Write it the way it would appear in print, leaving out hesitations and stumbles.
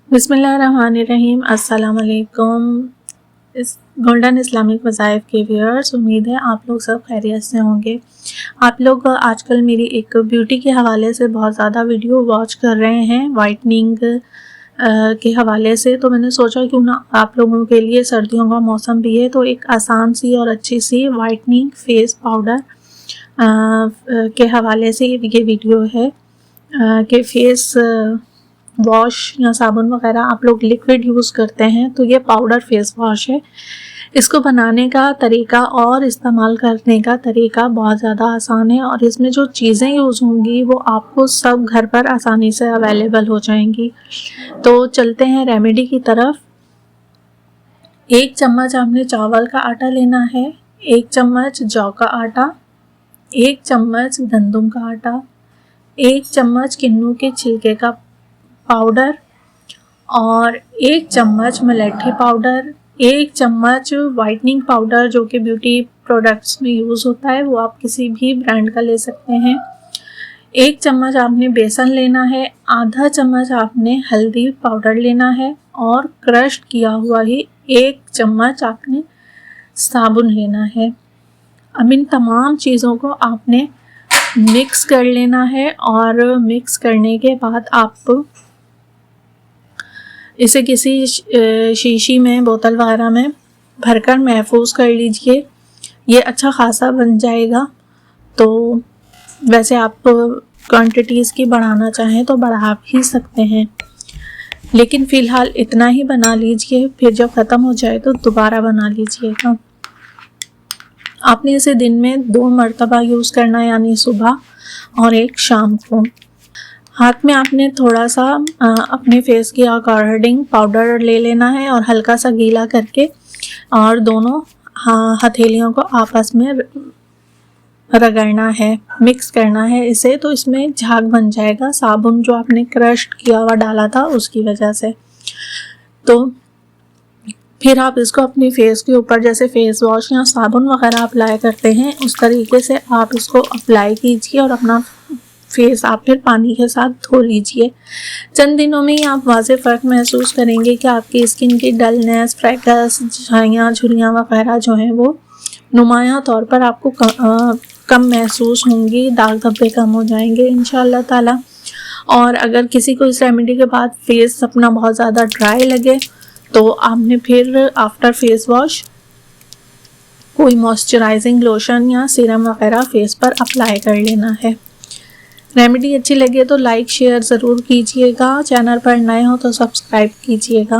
बिस्मिल्लाहिर्रहमानिर्रहीम। अस्सलाम वालेकुम। इस गोल्डन इस्लामिक वज़ाइफ के व्यूअर्स, उम्मीद है आप लोग सब खैरियत से होंगे। आप लोग आजकल मेरी एक ब्यूटी के हवाले से बहुत ज़्यादा वीडियो वॉच कर रहे हैं, वाइटनिंग के हवाले से। तो मैंने सोचा क्यों ना आप लोगों के लिए, सर्दियों का मौसम भी है, तो एक आसान सी और अच्छी सी वाइटनिंग फेस पाउडर के हवाले से ये वीडियो है कि फेस वॉश या साबुन वगैरह आप लोग लिक्विड यूज़ करते हैं, तो ये पाउडर फेस वॉश है। इसको बनाने का तरीका और इस्तेमाल करने का तरीका बहुत ज़्यादा आसान है, और इसमें जो चीज़ें यूज़ होंगी वो आपको सब घर पर आसानी से अवेलेबल हो जाएंगी। तो चलते हैं रेमेडी की तरफ। 1 चम्मच आपने चावल का आटा लेना है, 1 चम्मच जौ का आटा, 1 चम्मच गंदम का आटा, 1 चम्मच किन्नू के छिलके का पाउडर और 1 चम्मच मलेठी पाउडर, 1 चम्मच वाइटनिंग पाउडर जो कि ब्यूटी प्रोडक्ट्स में यूज़ होता है, वो आप किसी भी ब्रांड का ले सकते हैं। 1 चम्मच आपने बेसन लेना है, आधा चम्मच आपने हल्दी पाउडर लेना है, और क्रश किया हुआ ही 1 चम्मच आपने साबुन लेना है। अब इन तमाम चीज़ों को आपने मिक्स कर लेना है, और मिक्स करने के बाद आप इसे किसी शीशी में, बोतल वगैरह में भरकर महफूज कर लीजिए। ये अच्छा खासा बन जाएगा। तो वैसे आप क्वांटिटीज़ की बढ़ाना चाहें तो बढ़ा भी सकते हैं, लेकिन फ़िलहाल इतना ही बना लीजिए, फिर जब ख़त्म हो जाए तो दोबारा बना लीजिएगा। आपने इसे दिन में 2 मरतबा यूज़ करना है, यानी सुबह और एक शाम को। हाथ में आपने थोड़ा सा अपने फेस के अकॉर्डिंग पाउडर ले लेना है, और हल्का सा गीला करके और दोनों हथेलियों को आपस में रगड़ना है, मिक्स करना है इसे। तो इसमें झाग बन जाएगा, साबुन जो आपने क्रश किया हुआ डाला था उसकी वजह से। तो फिर आप इसको अपनी फेस के ऊपर जैसे फेस वॉश या साबुन वगैरह अप्लाई करते हैं, उस तरीके से आप इसको अप्लाई कीजिए, और अपना फेस आप फिर पानी के साथ धो लीजिए। चंद दिनों में ही आप वाज़े फ़र्क महसूस करेंगे कि आपकी स्किन की डलनेस, फ्रैकल्स, झाइयाँ, झुर्रियाँ वगैरह जो हैं वो नुमायाँ तौर पर आपको कम महसूस होंगी, दाग धब्बे कम हो जाएंगे इंशाअल्लाह ताला। और अगर किसी को इस रेमेडी के बाद फेस अपना बहुत ज़्यादा ड्राई लगे, तो आपने फिर आफ्टर फेस वॉश कोई मॉइस्चराइजिंग लोशन या सीरम वगैरह फेस पर अप्लाई कर लेना है। रेमेडी अच्छी लगे तो लाइक शेयर ज़रूर कीजिएगा। चैनल पर नए हो तो सब्सक्राइब कीजिएगा।